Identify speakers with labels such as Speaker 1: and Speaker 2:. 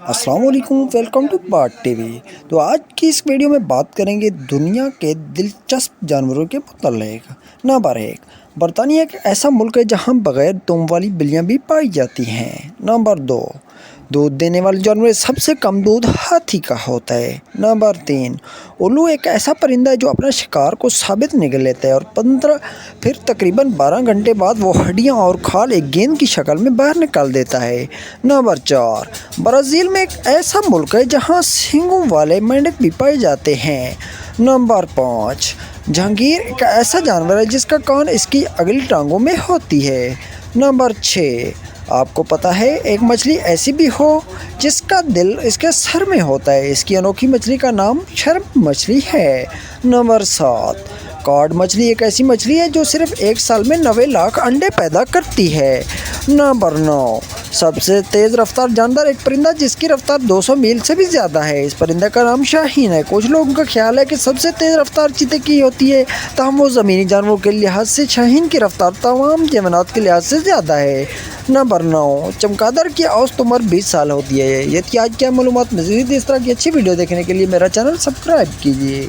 Speaker 1: السلام علیکم، welcome to bard T V. تو آج کی اس ویڈیو میں بات کریں گے دنیا کے دلچسپ جانوروں کے متعلق۔ نمبر 1، برطانیہ ایک ایسا ملک ہے جہاں بغیر دم والی بلیاں بھی پائی جاتی ہیں۔ نمبر 2، دودھ دینے والے جانور میں سب سے کم دودھ ہاتھی کا ہوتا ہے۔ نمبر 3، الو ایک ایسا پرندہ ہے جو اپنا شکار کو ثابت نگل لیتا ہے اور پھر تقریباً 12 گھنٹے بعد وہ ہڈیاں اور کھال ایک گیند کی شکل میں باہر نکال دیتا ہے۔ نمبر 4، برازیل میں ایک ایسا ملک ہے جہاں سینگوں والے مینڈک بھی پائے جاتے ہیں۔ نمبر 5، جہانگیر ایک ایسا جانور ہے جس کا کان اس کی اگلی ٹانگوں میں ہوتی ہے۔ نمبر 6، آپ کو پتہ ہے ایک مچھلی ایسی بھی ہو جس کا دل اس کے سر میں ہوتا ہے؟ اس کی انوکھی مچھلی کا نام شرپ مچھلی ہے۔ نمبر 7، کارڈ مچھلی ایک ایسی مچھلی ہے جو صرف ایک سال میں 90 لاکھ انڈے پیدا کرتی ہے۔ نمبر 9، سب سے تیز رفتار جاندار ایک پرندہ جس کی رفتار 200 میل سے بھی زیادہ ہے۔ اس پرندے کا نام شاہین ہے۔ کچھ لوگوں کا خیال ہے کہ سب سے تیز رفتار چیتے کی ہوتی ہے، تاہم وہ زمینی جانوروں کے لحاظ سے شاہین کی رفتار تمام حیوانات کے لحاظ سے زیادہ ہے۔ نمبر 9، چمگادڑ کی اوسط عمر 20 سال ہوتی ہے۔ یہ تھی آج کی معلومات۔ مزید اس طرح کی اچھی ویڈیو دیکھنے کے لیے میرا چینل سبسکرائب کیجیے۔